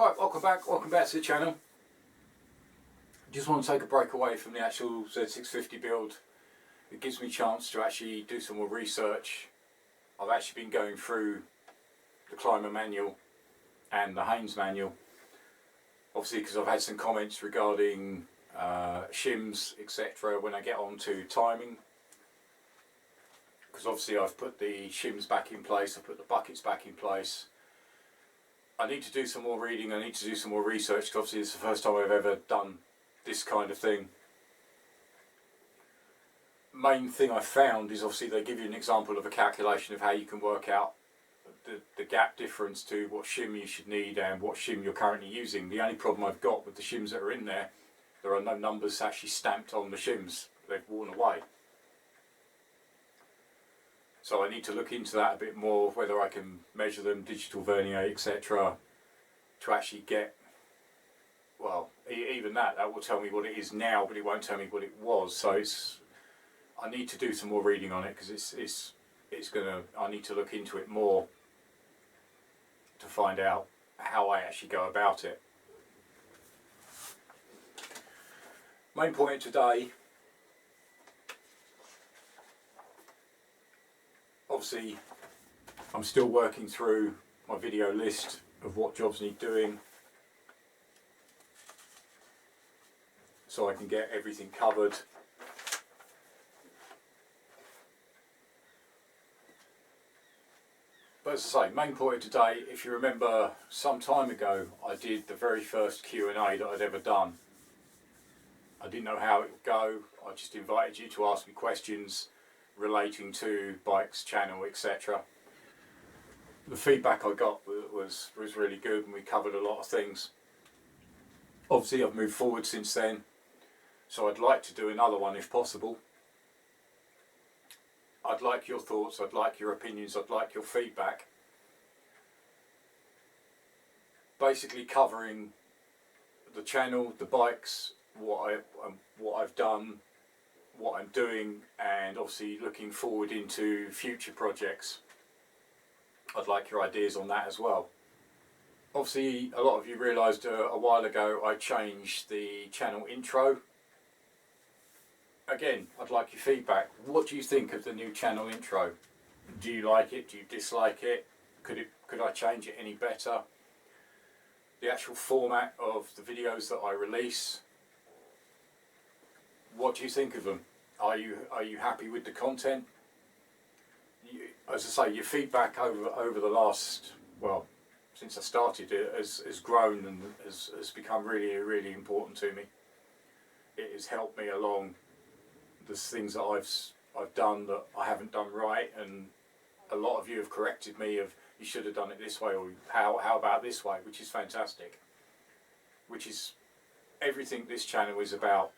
Right, welcome back to the channel. Just want to take a break away from the actual Z650 build. It gives me a chance to actually do some more research. I've actually been going through the Climber manual and the Haynes manual, obviously because I've had some comments regarding shims, etc. when I get on to timing, because obviously I've put the shims back in place, I've put the buckets back in place. I need to do some more reading, I need to do some more research, because obviously it's the first time I've ever done this kind of thing. Main thing I found is obviously they give you an example of a calculation of how you can work out the gap difference to what shim you should need and what shim you're currently using. The only problem I've got with the shims that are in there are no numbers actually stamped on the shims, they've worn away. So I need to look into that a bit more, whether I can measure them, digital vernier, etc. to actually get, well, even that will tell me what it is now, but it won't tell me what it was. So I need to do some more reading on it, because I need to look into it more to find out how I actually go about it. Main point today, obviously I'm still working through my video list of what jobs need doing, so I can get everything covered. But as I say, main point today, if you remember some time ago I did the very first Q&A that I'd ever done. I didn't know how it would go, I just invited you to ask me questions relating to bikes, channel, etc. The feedback I got was really good, and we covered a lot of things. Obviously I've moved forward since then, so I'd like to do another one if possible. I'd like your thoughts, I'd like your opinions, I'd like your feedback. Basically covering the channel, the bikes, what I've done, what I'm doing, and obviously looking forward into future projects. I'd like your ideas on that as well. Obviously a lot of you realised a while ago I changed the channel intro. Again, I'd like your feedback. What do you think of the new channel intro? Do you like it? Do you dislike it? Could I change it any better? The actual format of the videos that I release, what do you think of them? Are you happy with the content? As I say, your feedback over the last, well, since I started it, has grown and has become really important to me. It has helped me along. There's things that I've done that I haven't done right, and a lot of you have corrected me of, you should have done it this way, or how about this way, which is fantastic. Which is everything this channel is about.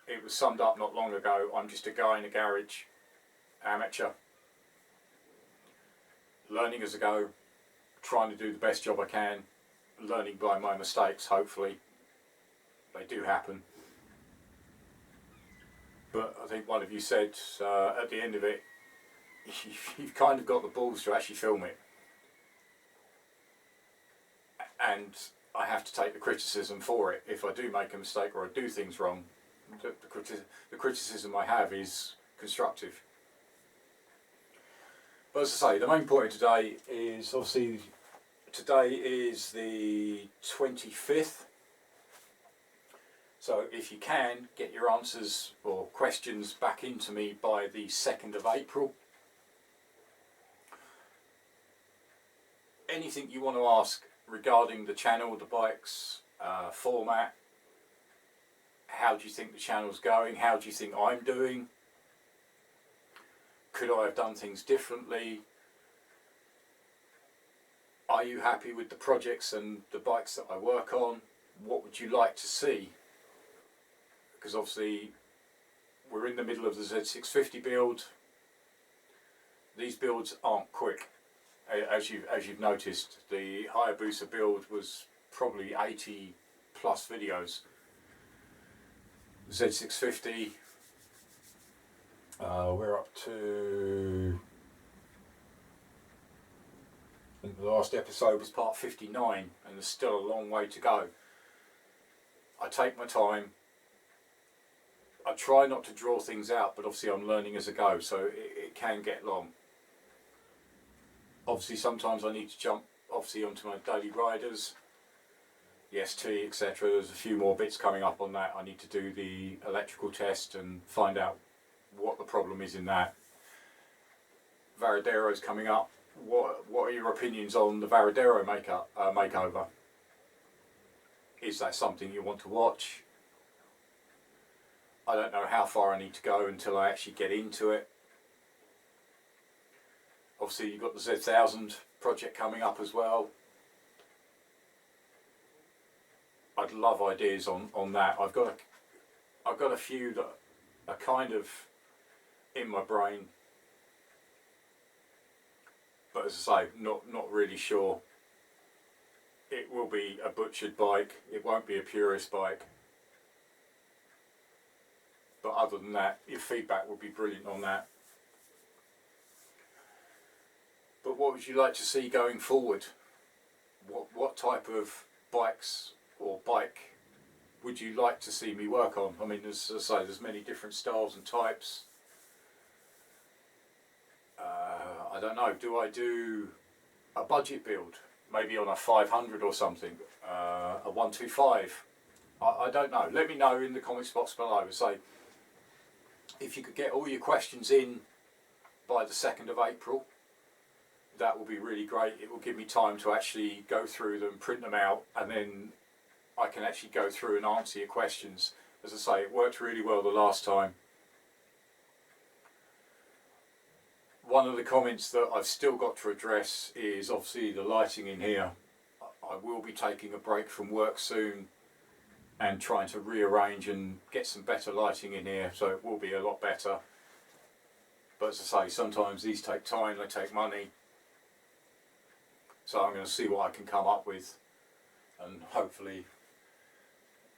It was summed up not long ago. I'm just a guy in a garage, amateur, learning as I go, trying to do the best job I can, learning by my mistakes. Hopefully they do happen. But I think one of you said at the end of it, you've kind of got the balls to actually film it, and I have to take the criticism for it. If I do make a mistake or I do things wrong, the criticism I have is constructive. But as I say, the main point of today is, obviously today is the 25th. So if you can, get your answers or questions back into me by the 2nd of April. Anything you want to ask regarding the channel, the bikes, format, how do you think the channel's going, how do you think I'm doing, could I have done things differently, are you happy with the projects and the bikes that I work on, what would you like to see? Because obviously we're in the middle of the Z650 build. These builds aren't quick. As you've noticed, the Hayabusa build was probably 80 plus videos. The Z650, we're up to, I think the last episode was part 59 and there's still a long way to go. I take my time. I try not to draw things out, but obviously I'm learning as I go, so it can get long. Obviously sometimes I need to jump obviously onto my daily riders, the ST, etc. There's a few more bits coming up on that. I need to do the electrical test and find out what the problem is in that. Varadero's coming up. What are your opinions on the Varadero makeover? Is that something you want to watch? I don't know how far I need to go until I actually get into it. Obviously you've got the Z1000 project coming up as well. I'd love ideas on that. I've got a few that are kind of in my brain, but as I say, not really sure. It will be a butchered bike. It won't be a purist bike. But other than that, your feedback would be brilliant on that. But what would you like to see going forward? What type of bikes or bike would you like to see me work on? I mean, as I say, there's many different styles and types. I don't know, do I do a budget build? Maybe on a 500 or something, a 125? I don't know. Let me know in the comments box below. Say, if you could get all your questions in by the 2nd of April, that will be really great. It will give me time to actually go through them, print them out, and then I can actually go through and answer your questions. As I say, it worked really well the last time. One of the comments that I've still got to address is obviously the lighting in here. I will be taking a break from work soon and trying to rearrange and get some better lighting in here, so it will be a lot better. But as I say, sometimes these take time, they take money. So I'm going to see what I can come up with and hopefully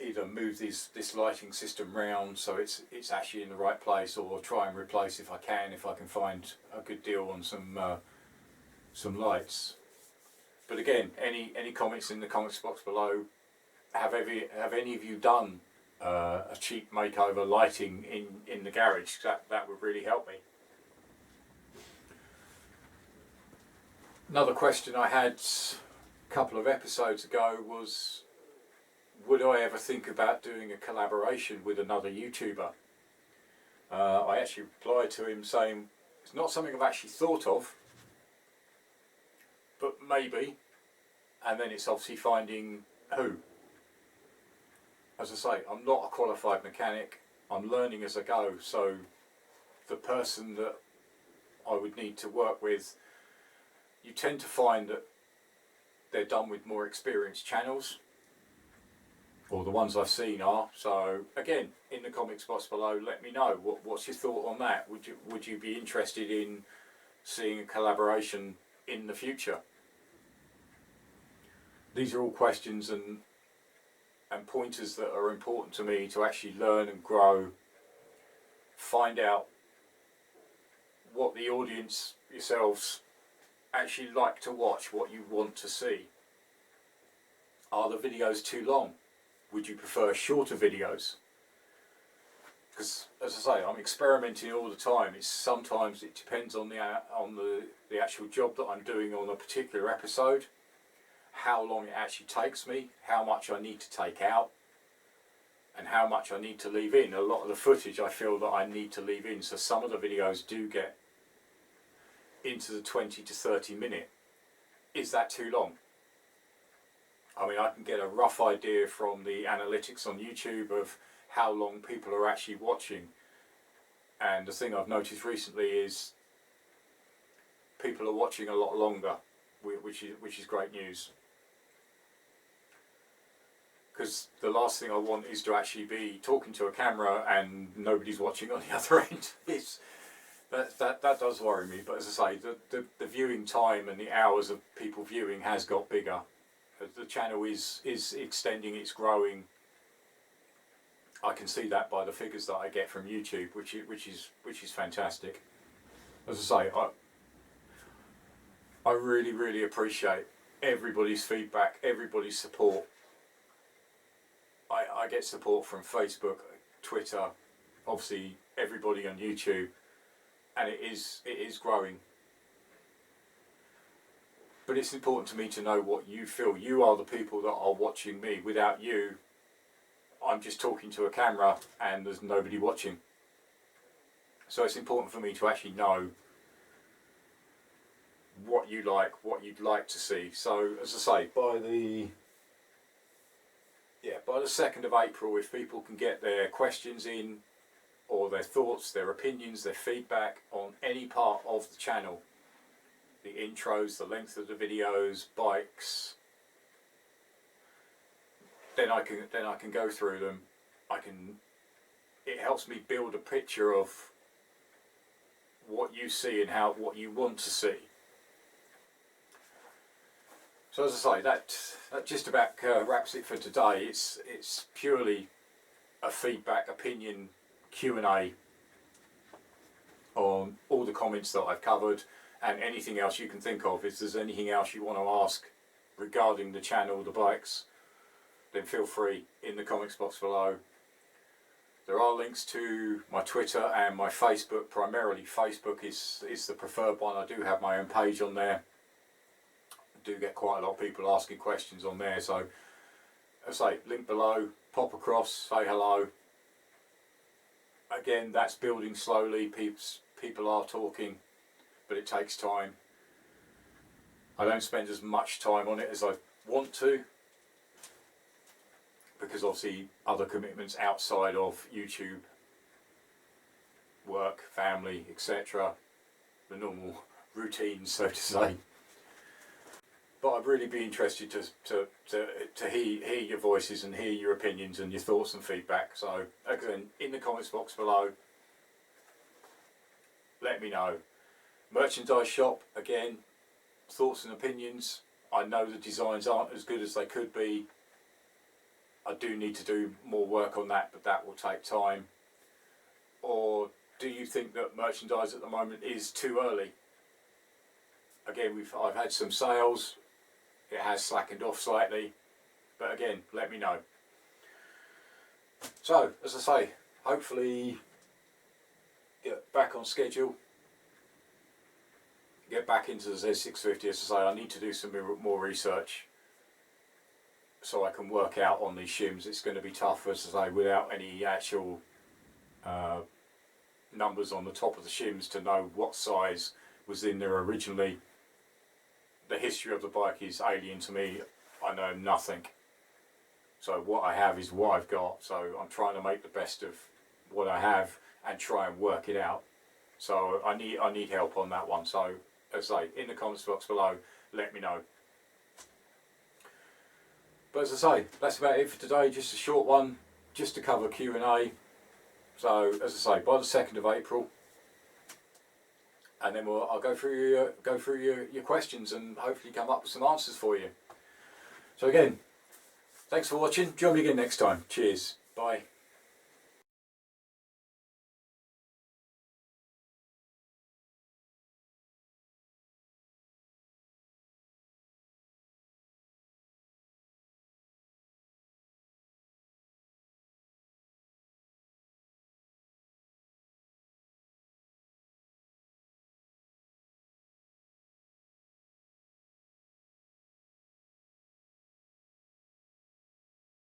either move this lighting system round so it's actually in the right place, or try and replace if I can find a good deal on some lights. But again, any comments in the comments box below. Have any of you done a cheap makeover lighting in the garage? That would really help me. Another question I had a couple of episodes ago was, would I ever think about doing a collaboration with another YouTuber? I actually replied to him saying it's not something I've actually thought of, but maybe. And then it's obviously finding who. As I say, I'm not a qualified mechanic. I'm learning as I go, so the person that I would need to work with, you tend to find that they're done with more experienced channels, or the ones I've seen are. So again, in the comments box below, let me know what's your thought on that. Would you be interested in seeing a collaboration in the future? These are all questions and pointers that are important to me to actually learn and grow, find out what the audience yourselves actually like to watch, what you want to see. Are the videos too long? Would you prefer shorter videos? Because as I say, I'm experimenting all the time. Sometimes it depends on the actual job that I'm doing on a particular episode, how long it actually takes me, how much I need to take out, and how much I need to leave in. A lot of the footage I feel that I need to leave in, so some of the videos do get into the 20 to 30 minute. Is that too long? I mean, I can get a rough idea from the analytics on YouTube of how long people are actually watching, and the thing I've noticed recently is people are watching a lot longer, which is great news. Because the last thing I want is to actually be talking to a camera and nobody's watching on the other end. That does worry me, but as I say, the viewing time and the hours of people viewing has got bigger. The channel is extending, it's growing. I can see that by the figures that I get from YouTube, which is fantastic. As I say, I really, really appreciate everybody's feedback, everybody's support. I get support from Facebook, Twitter, obviously everybody on YouTube, and it is growing. But it's important to me to know what you feel. You are the people that are watching me. Without you, I'm just talking to a camera and there's nobody watching. So it's important for me to actually know what you like, what you'd like to see. So as I say, by the 2nd of April, if people can get their questions in, or their thoughts, their opinions, their feedback on any part of the channel, the intros, the length of the videos, bikes, then I can go through them. It helps me build a picture of what you see and what you want to see. So as I say, that just about wraps it for today. It's purely a feedback, opinion, Q&A on all the comments that I've covered, and anything else you can think of. If there's anything else you want to ask regarding the channel, the bikes, then feel free in the comments box below. There are links to my Twitter and my Facebook. Primarily Facebook is the preferred one. I do have my own page on there. I do get quite a lot of people asking questions on there, so as I say, link below, pop across, say hello. Again, that's building slowly. People are talking, but it takes time. I don't spend as much time on it as I want to, because obviously other commitments outside of YouTube, work, family, etc., the normal routines, so to say. But I'd really be interested to hear your voices and hear your opinions and your thoughts and feedback. So again, in the comments box below, let me know. Merchandise shop, again, thoughts and opinions. I know the designs aren't as good as they could be. I do need to do more work on that, but that will take time. Or do you think that merchandise at the moment is too early? Again, I've had some sales. It has slackened off slightly, but again, let me know. So, as I say, hopefully get back on schedule, get back into the Z650. As I say, I need to do some more research so I can work out on these shims. It's going to be tough, as I say, without any actual numbers on the top of the shims to know what size was in there originally. The history of the bike is alien to me. I know nothing. So what I have is what I've got. So I'm trying to make the best of what I have and try and work it out. So I need help on that one. So as I say, in the comments box below, let me know. But as I say, that's about it for today. Just a short one, just to cover Q&A. So as I say, by the 2nd of April, and then I'll go through your questions and hopefully come up with some answers for you. So again, thanks for watching. Join me again next time. Cheers. Bye.